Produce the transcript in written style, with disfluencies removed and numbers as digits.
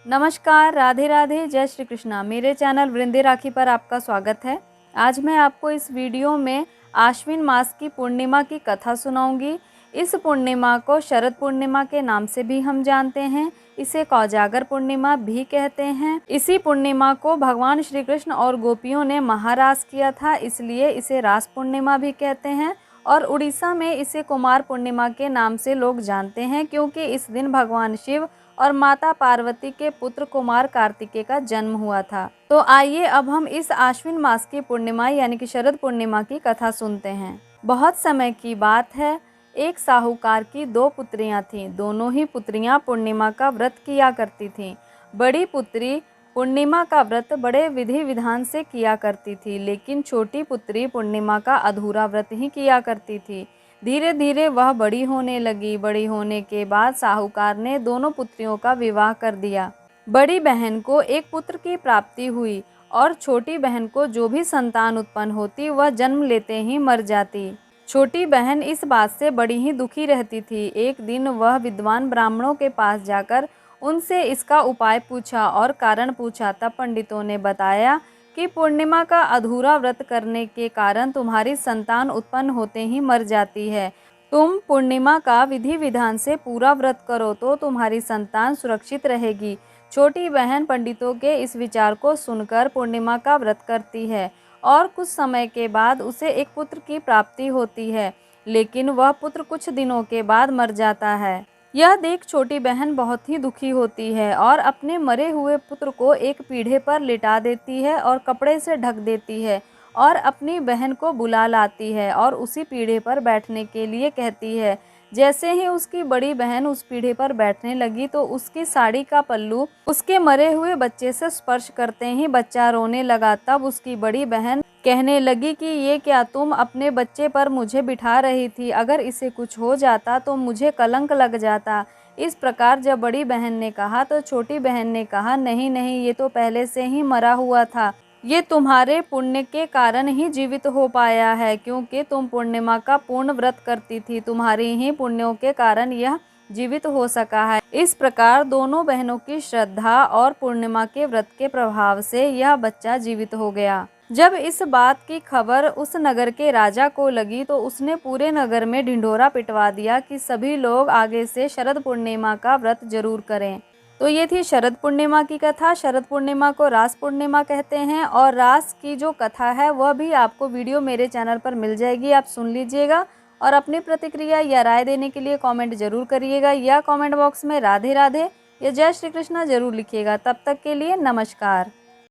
नमस्कार, राधे राधे, जय श्री कृष्णा। मेरे चैनल वृंदे राखी पर आपका स्वागत है। आज मैं आपको इस वीडियो में आश्विन मास की पूर्णिमा की कथा सुनाऊंगी। इस पूर्णिमा को शरद पूर्णिमा के नाम से भी हम जानते हैं। इसे कोजागर पूर्णिमा भी कहते हैं। इसी पूर्णिमा को भगवान श्री कृष्ण और गोपियों ने महारास किया था, इसलिए इसे रास पूर्णिमा भी कहते हैं। और उड़ीसा में इसे कुमार पूर्णिमा के नाम से लोग जानते हैं, क्योंकि इस दिन भगवान शिव और माता पार्वती के पुत्र कुमार कार्तिकेय का जन्म हुआ था। तो आइए अब हम इस आश्विन मास की पूर्णिमा यानी कि शरद पूर्णिमा की कथा सुनते हैं। बहुत समय की बात है, एक साहूकार की 2 पुत्रियां थीं। दोनों ही पुत्रियां पूर्णिमा का व्रत किया करती थीं। बड़ी पुत्री पूर्णिमा का व्रत बड़े विधि विधान से किया करती थी, लेकिन छोटी पुत्री पूर्णिमा का अधूरा व्रत ही किया करती थी। धीरे धीरे वह बड़ी होने लगी। बड़ी होने के बाद साहूकार ने दोनों पुत्रियों का विवाह कर दिया। बड़ी बहन को एक पुत्र की प्राप्ति हुई और छोटी बहन को जो भी संतान उत्पन्न होती वह जन्म लेते ही मर जाती। छोटी बहन इस बात से बड़ी ही दुखी रहती थी। एक दिन वह विद्वान ब्राह्मणों के पास जाकर उनसे इसका उपाय पूछा और कारण पूछा। तब पंडितों ने बताया कि पूर्णिमा का अधूरा व्रत करने के कारण तुम्हारी संतान उत्पन्न होते ही मर जाती है। तुम पूर्णिमा का विधि विधान से पूरा व्रत करो तो तुम्हारी संतान सुरक्षित रहेगी। छोटी बहन पंडितों के इस विचार को सुनकर पूर्णिमा का व्रत करती है और कुछ समय के बाद उसे एक पुत्र की प्राप्ति होती है, लेकिन वह पुत्र कुछ दिनों के बाद मर जाता है। यह देख छोटी बहन बहुत ही दुखी होती है और अपने मरे हुए पुत्र को एक पीढ़े पर लिटा देती है और कपड़े से ढक देती है और अपनी बहन को बुला लाती है और उसी पीढ़े पर बैठने के लिए कहती है। जैसे ही उसकी बड़ी बहन उस पीढ़े पर बैठने लगी तो उसकी साड़ी का पल्लू उसके मरे हुए बच्चे से स्पर्श करते ही बच्चा रोने लगा। तब उसकी बड़ी बहन कहने लगी कि ये क्या, तुम अपने बच्चे पर मुझे बिठा रही थी, अगर इसे कुछ हो जाता तो मुझे कलंक लग जाता। इस प्रकार जब बड़ी बहन ने कहा तो छोटी बहन ने कहा, नहीं नहीं, ये तो पहले से ही मरा हुआ था। ये तुम्हारे पुण्य के कारण ही जीवित हो पाया है, क्योंकि तुम पूर्णिमा का पूर्ण व्रत करती थी। तुम्हारी ही पुण्यों के कारण यह जीवित हो सका है। इस प्रकार दोनों बहनों की श्रद्धा और पूर्णिमा के व्रत के प्रभाव से यह बच्चा जीवित हो गया। जब इस बात की खबर उस नगर के राजा को लगी तो उसने पूरे नगर में ढिंढोरा पिटवा दिया कि सभी लोग आगे से शरद पूर्णिमा का व्रत जरूर करें। तो ये थी शरद पूर्णिमा की कथा। शरद पूर्णिमा को रास पूर्णिमा कहते हैं और रास की जो कथा है वह भी आपको वीडियो मेरे चैनल पर मिल जाएगी, आप सुन लीजिएगा। और अपनी प्रतिक्रिया या राय देने के लिए कमेंट जरूर करिएगा या कमेंट बॉक्स में राधे राधे या जय श्री कृष्णा जरूर लिखिएगा। तब तक के लिए नमस्कार।